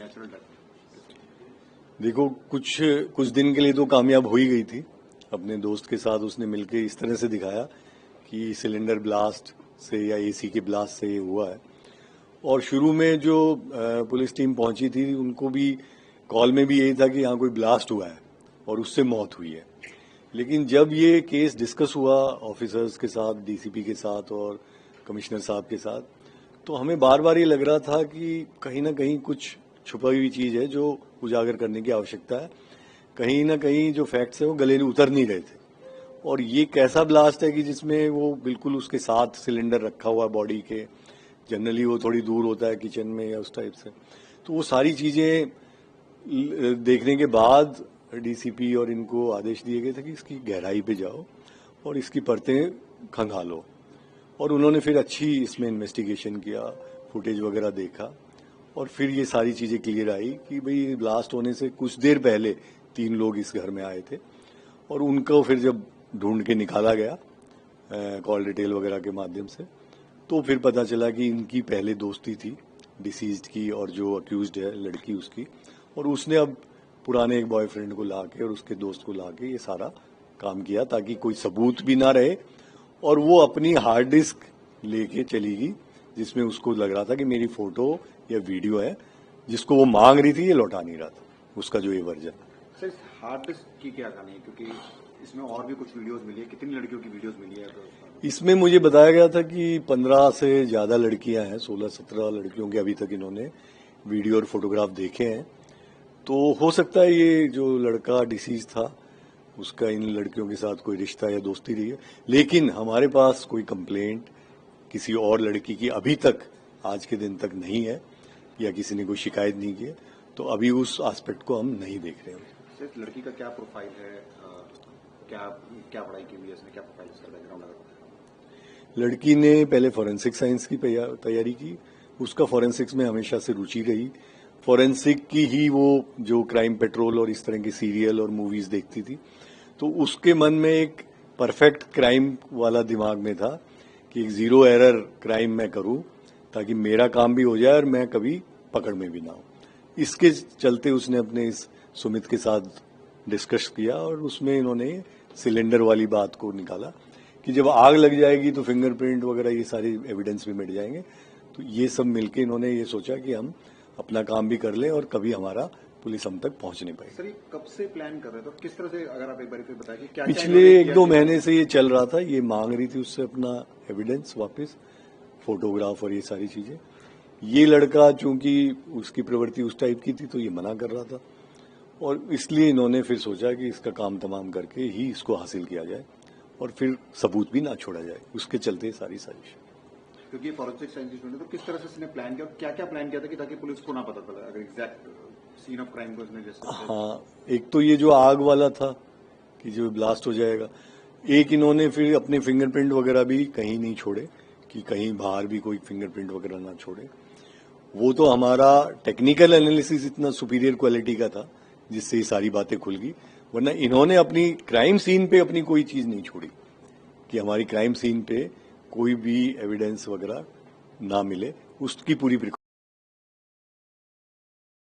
Natural death? देखो, कुछ दिन के लिए तो कामयाब हो ही गई थी। अपने दोस्त के साथ उसने मिलकर इस तरह से दिखाया कि सिलेंडर ब्लास्ट से या एसी के ब्लास्ट से ये हुआ है। और शुरू में जो पुलिस टीम पहुंची थी उनको भी कॉल में भी यही था कि यहाँ कोई ब्लास्ट हुआ है और उससे मौत हुई है। लेकिन जब ये केस डिस्कस हुआ ऑफिसर्स के साथ, डीसीपी के साथ और कमिश्नर साहब के साथ, तो हमें बार बार ये लग रहा था कि कहीं ना कहीं कुछ छुपी हुई चीज है जो उजागर करने की आवश्यकता है। कहीं ना कहीं जो फैक्ट्स है वो गले में उतर नहीं रहे थे। और ये कैसा ब्लास्ट है कि जिसमें वो बिल्कुल उसके साथ सिलेंडर रखा हुआ बॉडी के, जनरली वो थोड़ी दूर होता है किचन में या उस टाइप से। तो वो सारी चीजें देखने के बाद डीसीपी और इनको आदेश दिए गए थे कि इसकी गहराई पे जाओ और इसकी परतें खंगालो। और उन्होंने फिर अच्छी इसमें इन्वेस्टिगेशन किया, फुटेज वगैरह देखा और फिर ये सारी चीजें क्लियर आई कि भाई ब्लास्ट होने से कुछ देर पहले 3 लोग इस घर में आए थे और उनको फिर जब ढूंढ के निकाला गया कॉल डिटेल वगैरह के माध्यम से, तो फिर पता चला कि इनकी पहले दोस्ती थी डिसीज्ड की और जो अक्यूज्ड है लड़की उसकी, और उसने अब पुराने एक बॉयफ्रेंड को लाके और उसके दोस्त को लाके ये सारा काम किया ताकि कोई सबूत भी ना रहे। और वो अपनी हार्ड डिस्क लेके चली गई जिसमें उसको लग रहा था कि मेरी फोटो या वीडियो है, जिसको वो मांग रही थी, ये लौटा नहीं रहा था, उसका जो ये वर्जन। सर, इस हार्ड डिस्क की क्या कहानी है, क्योंकि इसमें और भी कुछ वीडियोस मिली है, कितनी लड़कियों की वीडियोस मिली है? तो इसमें मुझे बताया गया था कि 15 से ज्यादा लड़कियां हैं, 16-17 लड़कियों के अभी तक इन्होंने वीडियो और फोटोग्राफ देखे हैं। तो हो सकता है ये जो लड़का डिसीज था उसका इन लड़कियों के साथ कोई रिश्ता या दोस्ती रही है, लेकिन हमारे पास कोई कंप्लेंट किसी और लड़की की अभी तक आज के दिन तक नहीं है या किसी ने कोई शिकायत नहीं की है। तो अभी उस एस्पेक्ट को हम नहीं देख रहे हैं। सिर्फ लड़की का क्या प्रोफाइल है, क्या क्या पढ़ाई की हुई है, इसने क्या प्रोफाइल, इसका बैकग्राउंड लगा? लड़की ने पहले फॉरेंसिक साइंस की तैयारी की, उसका फॉरेंसिक्स में हमेशा से रुचि रही। फॉरेंसिक की ही वो जो क्राइम पेट्रोल और इस तरह के सीरियल और मूवीज देखती थी, तो उसके मन में एक परफेक्ट क्राइम वाला दिमाग में था कि एक जीरो एरर क्राइम मैं करूं ताकि मेरा काम भी हो जाए और मैं कभी पकड़ में भी ना हूं। इसके चलते उसने अपने इस सुमित के साथ डिस्कस किया और उसमें इन्होंने सिलेंडर वाली बात को निकाला कि जब आग लग जाएगी तो फिंगरप्रिंट वगैरह ये सारी एविडेंस भी मिट जाएंगे। तो ये सब मिलके इन्होंने ये सोचा कि हम अपना काम भी कर लें और कभी हमारा पुलिस हम तक पहुंच नहीं पाएगी। सर, ये कब से प्लान कर रहे थे, किस तरह से, अगर आप एक बार फिर बताएं कि क्या पिछले 1-2 महीने से ये चल रहा था। ये मांग रही थी उससे अपना एविडेंस वापस, फोटोग्राफ और ये सारी चीजें। ये लड़का चूंकि उसकी प्रवृत्ति उस टाइप की थी तो ये मना कर रहा था और इसलिए इन्होंने फिर सोचा कि इसका काम तमाम करके ही इसको हासिल किया जाए और फिर सबूत भी ना छोड़ा जाए। उसके चलते सारी साजिश। क्योंकि फॉरेंसिक साइंटिस्ट ने तो किस तरह से इसने प्लान किया, क्या क्या प्लान किया था कि ताकि पुलिस को ना पता चले अगर एग्जैक्ट सीन ऑफ क्राइम को इसने जैसे? हाँ, एक तो ये जो आग वाला था कि जो ब्लास्ट हो जाएगा, एक इन्होंने फिर अपने फिंगरप्रिंट वगैरह भी कहीं नहीं छोड़े कि कहीं बाहर भी कोई फिंगरप्रिंट वगैरह ना छोड़े। वो तो हमारा टेक्निकल एनालिसिस इतना सुपीरियर क्वालिटी का था जिससे ये सारी बातें खुल गई, वरना इन्होंने अपनी क्राइम सीन पे अपनी कोई चीज नहीं छोड़ी कि हमारी क्राइम सीन पे कोई भी एविडेंस वगैरह ना मिले, उसकी पूरी